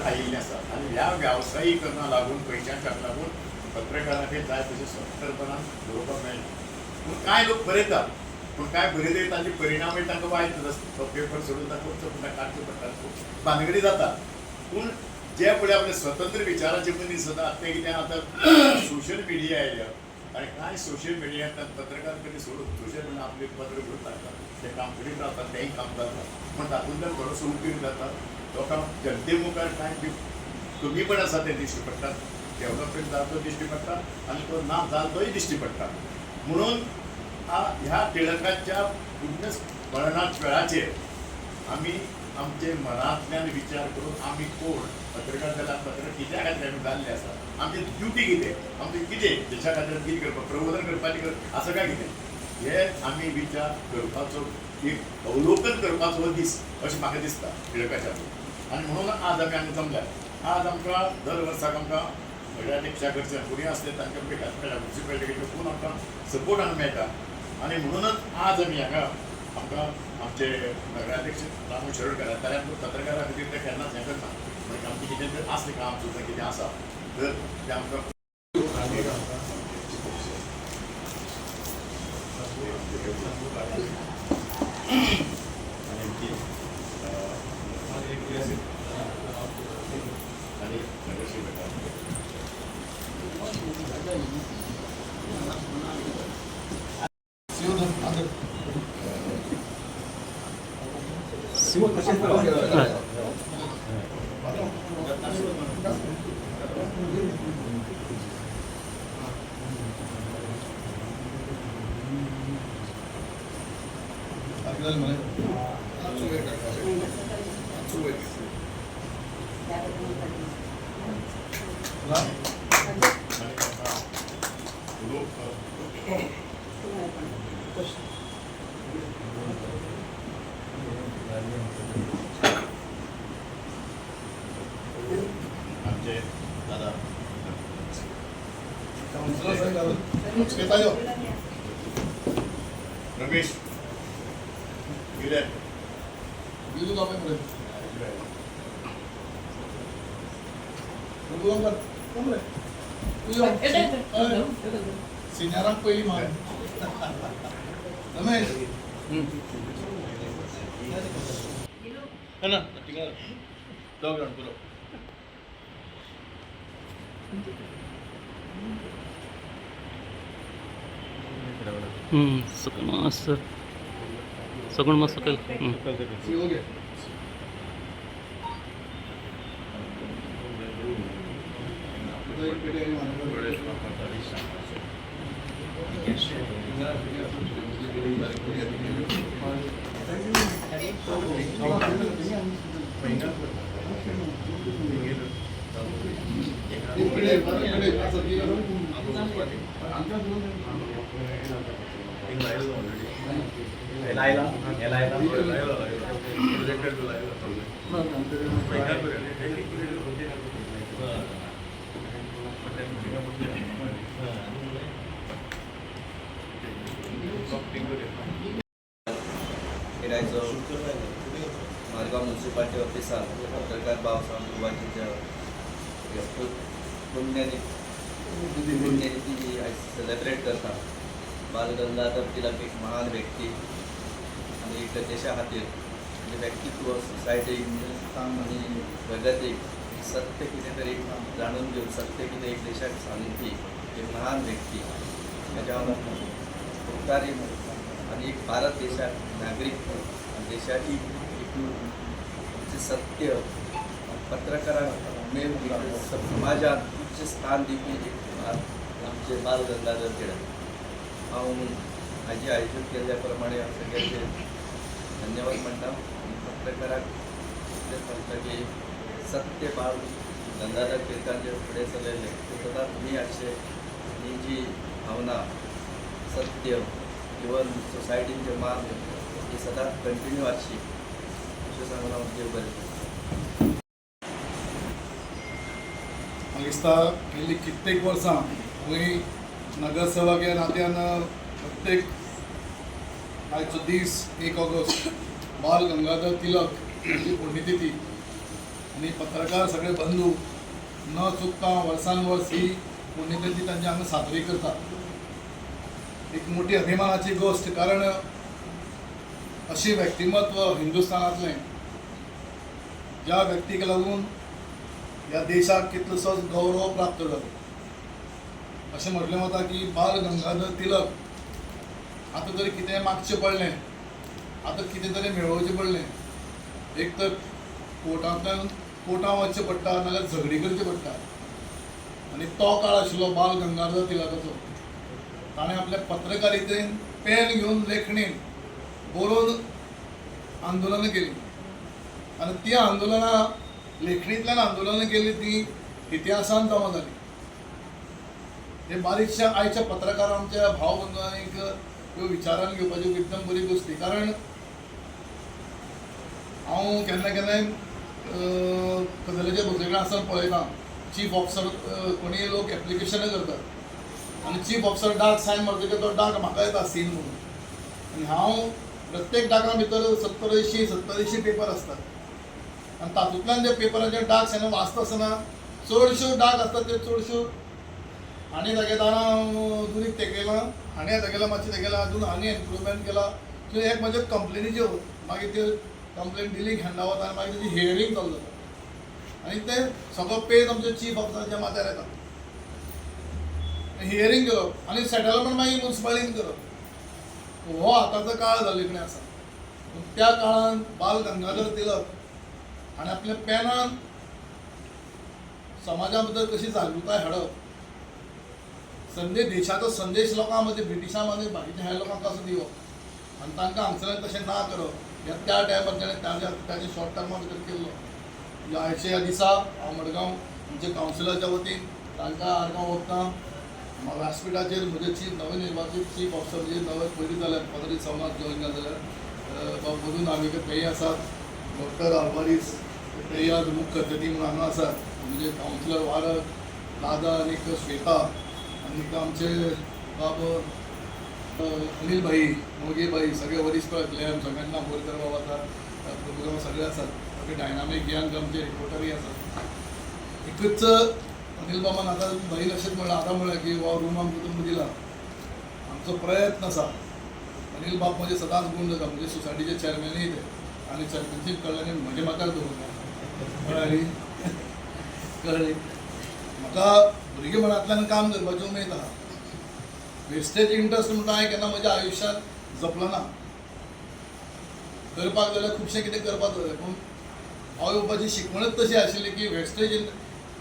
आयिल्लें आसा आनी ह्या व्यावसायीकरणा लागून पयशांक लागून पत्रकारांक जाय तशें स्वतंत्रपणान बरोवपाक मेळना. पूण कांय लोक बरयतात पूण कांय बरयतय ताचे परिणामय तांकां वायट आसता. तो पेपर सोडून ताका वचचो पडटा, काडचो पडटा, भानगडी जाता. पूण जे पळय आपले स्वतंत्र विचाराचे मनीस जाता ते कितें आतां सोशल मिडिया आयल्या आनी कांय सोशल मिडियांतल्यान पत्रकार कधी सोडून सोशल मिडिया आपले पत्र घेवन लागतात, ते काम करीत रावतात, तेंय काम जाता. पूण तातूंतल्यान थोडोसो उपेग जाता. लोकांक जनते मुखार कांय कमीपण आसा ते दिश्टी पडटात, डेव्हलपमेंट जाला तो दिश्टी पडटा आनी तो ना जाला तोय दिश्टी पडटा. म्हणून ह्या टिळकाच्या पुण्य स्मरणात वेळाचेर आमी आमचे मनांतल्यान विचार करून आमी कोण पत्रकार जाल्यार पत्रकार कित्या खातीर आमी जाल्ले आसा, आमची ड्युटी कितें, आमचें कितें देशा खातीर कितें करपाक, प्रबोधन करपाचें आसा काय कितें, हे आमी विचार करपाचो एक अवलोकन करपाचो दीस अशें म्हाका दिसता टिळकाच्या. आनी म्हणून आज आमी हांगा जमल्यात. आज आमकां दर वर्साक आमकां नगराध्यक्षा कडच्यान कोणी आसले तांच्या म्युनिसिपालिटीचे खूब आमकां सपोर्ट हांगा मेळटा. आनी म्हणूनच आज आमी हांगा आमकां आमचे नगराध्यक्ष रामू शिरोडकर येताले. पत्रकारा खातीर ते केन्नाच हें करना, म्हणजे आमचें कितें जर आसलें काम सुद्दां कितें आसा तर तें आमकां रमेश सिनियरांक पयली मान रमेश ना दोग जाण पुरो सकल मास्तर सकल मस्त सकल मारगांव म्युनिसिपालिटी ऑफिसात पत्रकार बाबासाहेब सुभाषच्या पुण्यतिथी सेलिब्रेट करता. बाल गंगाधर तिलक एक महान व्यक्ती आणि एक देशा खातीर म्हणजे व्यक्तित्व सोसायटी आणि प्रगतीक सत्य कितें तरी जाणून घेवन सत्य कितें एक देशाक सांगून ती एक महान व्यक्ती ताच्या उपकारी आणि एक भारत देशात नागरिक देशाची सत्य पत्रकारांक समाजात उच्च स्थान दिवपी आमचे बाल गंगाधर तिलक. हांव हाजी आयोजन केल्ल्या प्रमाणे सगळ्यांचे धन्यवाद म्हणटा. पत्रकाराक सांगता की सत्य बाल गंगाधर तिलकाचे फुडें चलयले ते सदांच मी हाचे ही जी भावना सत्य इवन सोसायटीचे मान ही सदांच कंटिन्यू आसची अशें सांगून हांव देव बरें. म्हाका दिसता गेल्ली कित्येक वर्सां आमी नगरसेवक ह्या नात्यान प्रत्येक आयचो दीस 1 ऑगस्ट बाल गंगाधर तिलक हाची पुण्यतिथी आणि पत्रकार सगळे बंधू न चुकता वर्सांवर्स ही पुण्यतिथी त्यांच्या हांगा साजरी करतात. एक मोठी अभिमानाची गोष्ट, कारण अशी व्यक्तिमत्व हिंदुस्थानातले ज्या व्यक्तीक लागून ह्या देशाक कितलोसोच गौरव प्राप्त जालो. अशें म्हटलें वता की बाल गंगाधर तिलक आतां तरी कितें मागचें पडलें, आतां कितें तरी मेळोवचें पडलें, एक तर कोर्टांतल्यान कोर्टां वचचें पडटा नाजाल्यार झगडी करची पडटा. आनी तो काळ आशिल्लो बाल गंगाधर तिलकाचो. ताणें आपल्या पत्रकारितेन पेन घेवन लेखणीन बरोवन आंदोलनां केलीं. आनी ती आंदोलनां लेखणींतल्यान आंदोलनां केली ती इतिहासान जमा जाली. हे बारीकशा आयच्या पत्रकारांच्या भाव बंधूंक ह्यो विचारान घेवपाच्यो एकदम बरी गोश्टी. कारण हांव केन्ना केन्नाय कदेलाच्या भुरगें आसतना पळयता चीफ ऑफिसर कोणीय लोक एप्लिकेशनां करतात आनी चीफ ऑफिसर डाक सायन मारतकीर तो डाक म्हाका येता सीन म्हणून. आनी हांव प्रत्येक डाका भितर 70-80 पेपर असतात. आनी तातूंतल्यान जे पेपराचे डाक सायन वाचता आसतना चडश्यो डाक आसतात त्यो चडश्यो हांणी दाखयताना दुरीक तेगयलां, हांणी तेगयलां मातशें तेगयलां, अजून हांणी इम्प्रुवमेंट केला. सो एक म्हणजे कंप्लेनीच्यो मागीर त्यो कंप्लेन डिलीट हँडा वता आनी मागीर तेजी हियरींग चालू जाता. आनी ते सगळो पेज आमच्या चीफ ऑफिसराच्या माथ्यार येता. हियरींग करप आनी सेटलमेंट मागीर म्युन्सिपालिटीन करप. हो आतांचो काळ जाल्ले आसा. त्या काळान बाल गंगाधर तिलक हाणें आपल्या पेनान समाजा भितर कशी जागृताय हाडप, देशाचो संदेश लोकां मदीं ब्रिटिशां मदीं बाकीच्या हेर लोकांक कसो दिवप आनी तांकां हांगसर तशें ना करप, ह्या त्या टायमार ताणें ताजे शॉर्ट टर्मा भितर केल्लो. ह्या दिसा हांव मडगांव आमच्या कावन्सिलाच्या वतीन तांकां आर्गांव वखदां व्यासपीठाचेर म्हजे नवे निर्वाचीत चीफ ऑफिसर जे नवे पयलीं जाल्यार 15 दीस समाज जॉईन जाल्यार मधू नार्वेकर तेय आसात, डॉक्टर आल्वारीस तेय आज मुख्य अतिथी म्हणून हांगा आसात, म्हणजे कावन्सिलर वारक, दादा आनीक श्वेता आनीक आमचे बाब अनिल भाई, मोगे भाई, सगळे वरिश्ठ ग्लॅम सगळ्यांना बोरकर बाब आसात, प्रभुराव सगळे आसात, सगळे डायनामीक गँग आमचे रिपोर्टरय आसात. एकच अनिल बाबान आतां भाईन अशेंच म्हणलां, आतां म्हणलें की हो रूम आमकां तुमकां दिला, आमचो प्रयत्न आसा. अनिल बाब म्हणजे सदांच गुण जाता, म्हणजे सोसायटीचे चॅरमॅनय ते आनी चॅरमॅनशीप कडल्यान म्हजे म्हाका दवरता. कळ्ळें म्हाका भुरगेपणांतल्यान काम करपाचें उमेद आहा. वेस्टेज इंट्रस्ट म्हणटा हांवें केन्ना म्हज्या आयुश्यांत जपलो ना. करपाक जाल्यार खुबशें कितें करपाक जाय, पूण आवय बापायची शिकवणच तशी आशिल्ली की वेस्टेज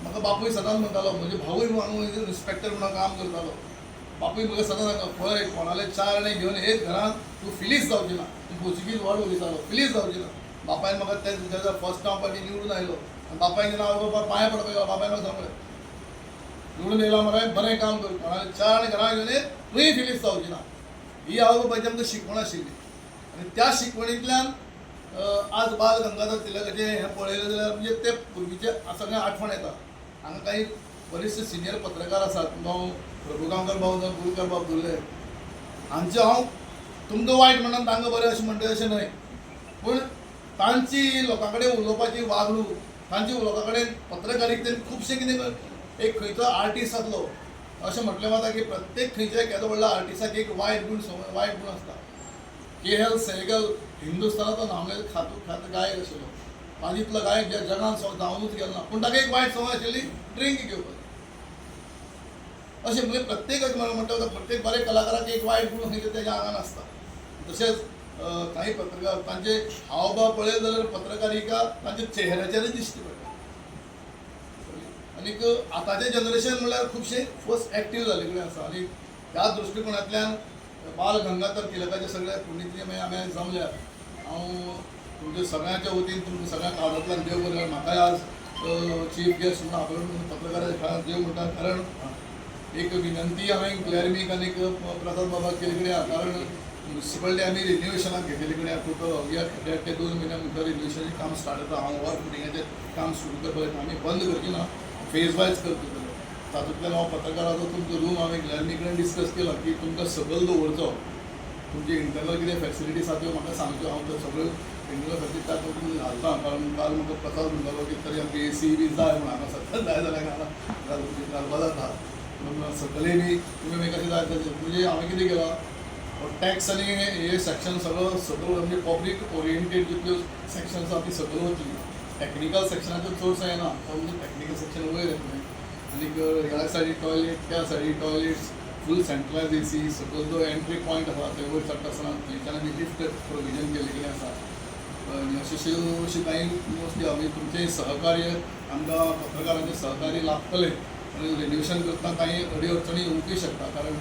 म्हाका बापूय सदांच म्हणटालो, म्हजे भावूय हांव इन्स्पेक्टर म्हणून काम करतालो. बापूय म्हाका सदांच सांगता, पळय कोणाले 4 आणे घेवन एक घरांत तूं फिलीस जावची ना. तूं पोर्चुगीज वर्ड उलयतालो, फिलीस जावची ना. बापायन म्हाका तेच्या फर्स्ट टायम पार्टी निवडून आयलो आनी बापायन जेन्ना आवय बापा पांय पडपाक गेलो, बापायन म्हाका सांगलें निवडून येयला मरे बरें काम कर, कोणाले 4 आणे घरां घेवन तुंय फिलीस जावची ना. ही आवय बापायची आमकां शिकवण आशिल्ली. आनी त्या शिकवणींतल्यान आज बाल गंगाधर तिलकाचें हें पळयलें जाल्यार म्हणजे ते पयलींचे सगळें आठवण येता. हांगा काही बरेचशे सिनियर पत्रकार आसात, हांव प्रभुगांवकर बाब जावं गुरुकर बाब धुर्ले, हांचे हांव तुमकां वायट म्हणून तांकां बरें अशें म्हणटा अशें न्हय, पूण तांची लोकां कडेन उलोवपाची वागणूक, तांची लोकां कडेन पत्रकारितेन खुबशें कितें एक खंयचो आर्टिस्ट आसलो अशें म्हटलें वता की प्रत्येक खंयच्या येदो व्हडल्या आर्टिस्टाक एक वायट गूण आसता. KL सेहगल हिंदुस्थानाचो नामनेचो ख्यात गायक आशिल्लो, ताजीतलो गायक ज्या जगान जावनूच गेलो ना, पूण ताका एक वायट संवय आशिल्ली ड्रिंक घेवपाची. अशें म्हणजे प्रत्येक म्हणटा प्रत्येक बरे कलाकाराक एक वायट गूण खंयचे तेज्या आंगान आसता. तशेंच काही पत्रकार तांचे हावभाव पळयत जाल्यार पत्रकारिका तांच्या चेहऱ्याचेरच दिश्टी पडटा. आनीक आतांचें जनरेशन म्हणल्यार खुबशे फर्स्ट एक्टीव जाल्ले कडेन आसा. आनी ह्या दृश्टिकोनांतल्यान बाल गंगाधर तिलकाचे सगळे पुण्यतिथी मागीर आमी जमल्यार हांव तुमच्या सगळ्यांच्या वतीन तुमकां सगळ्यांक हातांतल्यान देव बरें. म्हाकाय आज चीफ गेस्ट म्हणून आपल्याकडून पत्रकाराच्या खेळांत देव म्हणटा. कारण एक विनंती हांवें क्लॅरिमीक आनीक प्रसाद बाबाक केले कडेन आहा, कारण म्युनिसिपालिटी आमी रिन्युवेशनाक घेतलेले कडेन टोटल या 2 म्हयन्या भितर रिन्युवेशनाचें काम स्टार्ट जाता. हांव वर्क फुटिंगाचें काम सुरू करपाक आमी बंद करची ना, फेज वायज करतले. तातूंतल्यान हांव पत्रकाराचो तुमचो रूम हांवें क्लॅरिमी कडेन डिस्कस केला की तुमकां सकयल दवरचो, तुमचे इंटरनल कितें फॅसिलिटीज आसा त्यो म्हाका सांगच्यो, हांव त्यो सगळ्यो पेंडिंगा खातीर त्या पद्दतीन घालता कारण काल म्हाका प्रसाद म्हणटालो की तरी आमकां एसी बी जाय म्हणून हांगा सद्या जाय जाल्यार घालपा जाता पूण सकले बी तुमी मागीर कशें जाय तशें म्हणजे हांवें कितें केलां टॅक्स आनी हे सेक्शन सगळं म्हणजे पब्लीक ओरिएंटेड जितल्यो सेक्शन्स आसा ती सकयल वतली टॅक्निकल सेक्शनाचो चडसो येना म्हणजे टॅक्निकल सेक्शन वयर येतलें आनीक ह्या सायडीक टॉयलेट त्या सायडीक टॉयलेट्स फूल सेंट्रलायज एसी सकयल जो एंट्री पॉयंट आसा थंय वयर चडटा आसतना थंयच्यान आमी लिफ्ट प्रोविजन केल्लें कितें आसा अशें काही गोश्टी आमी तुमचें सहकार्य आमकां पत्रकारांचें सहकार्य लागतलें आनी रेन्युएशन करतना काही अडचणी येवंकूय शकता कारण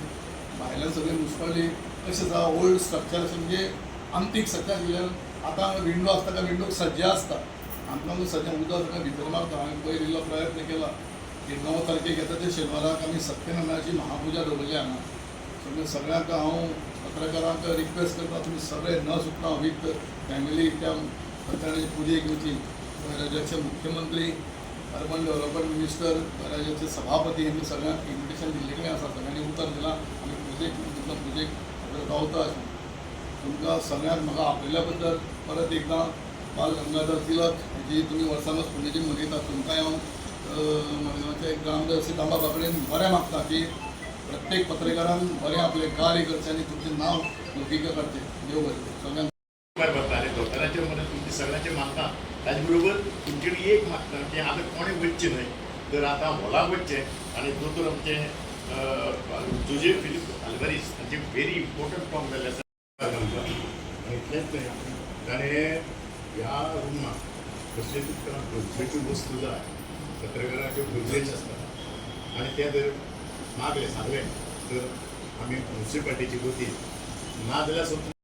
भायल्यान सगळें मुन्सिपालिटी कशें आसा ओल्ड स्ट्रक्चर अशें म्हणजे आंतीक स्ट्रक्चर गेल्यान आतां विंडो आसता काय विंडोक सज्जा आसता आमकां सद्या उदक सगळें भितर मारता हांवें पयर इल्लो प्रयत्न केला 9 तारखेक येता त्या शेनवाराक आमी सत्यनारायणाची महापुजा दवरली हांगा सगळ्यांक हांव पत्रकारांक रिक्वेस्ट करता तुमी सगळे न चुकता वीथ फॅमिली त्या सत्यनारायणाची पुजेक येवची राज्याचे मुख्यमंत्री अर्बन डेव्हलपमेंट मिनिस्टर राज्याचे सभापती यांनी सगळ्यांक इन्विटेशन दिल्लें आसा सगळ्यांनी उतर दिलां आमी पुजेक रावता अशें तुमकां सगळ्यांक म्हाका आपयल्या बद्दल परत एकदां बाल गंगाधर तिलक जी तुमी वर्सानच पुणेची मनयता तुमकांय हांव मडगांवचे ग्रामदर्शी दांबा बाकडेन बरें मागता की प्रत्येक पत्रकारान बरें आपलें कार्य करचें आनी तुमचें नांव लोकिका करचें देव बरें सगळ्यांक बरताले दोतोराचेर मदत तुमचे सगळ्यांचे मागता ताचे बरोबर तुमचे एक मागता की आतां कोणें वचचें न्हय तर आतां हॉलाक वचचें आनी दोतोर आमचे तुजे फिलीप आल्वारीस हांचे व्हेरी इम्पॉर्टंट काम जाल्लें आसा आनी इतलेंच न्हय ताणें ह्या रुमाक कसले तुमकां गरजेच्यो वस्तू जाय पत्रकाराच्यो गरजेच्यो आसता आनी ते जर मागले सांगलें तर आमी म्युन्सिपाल्टीचे वतीन ना जाल्यार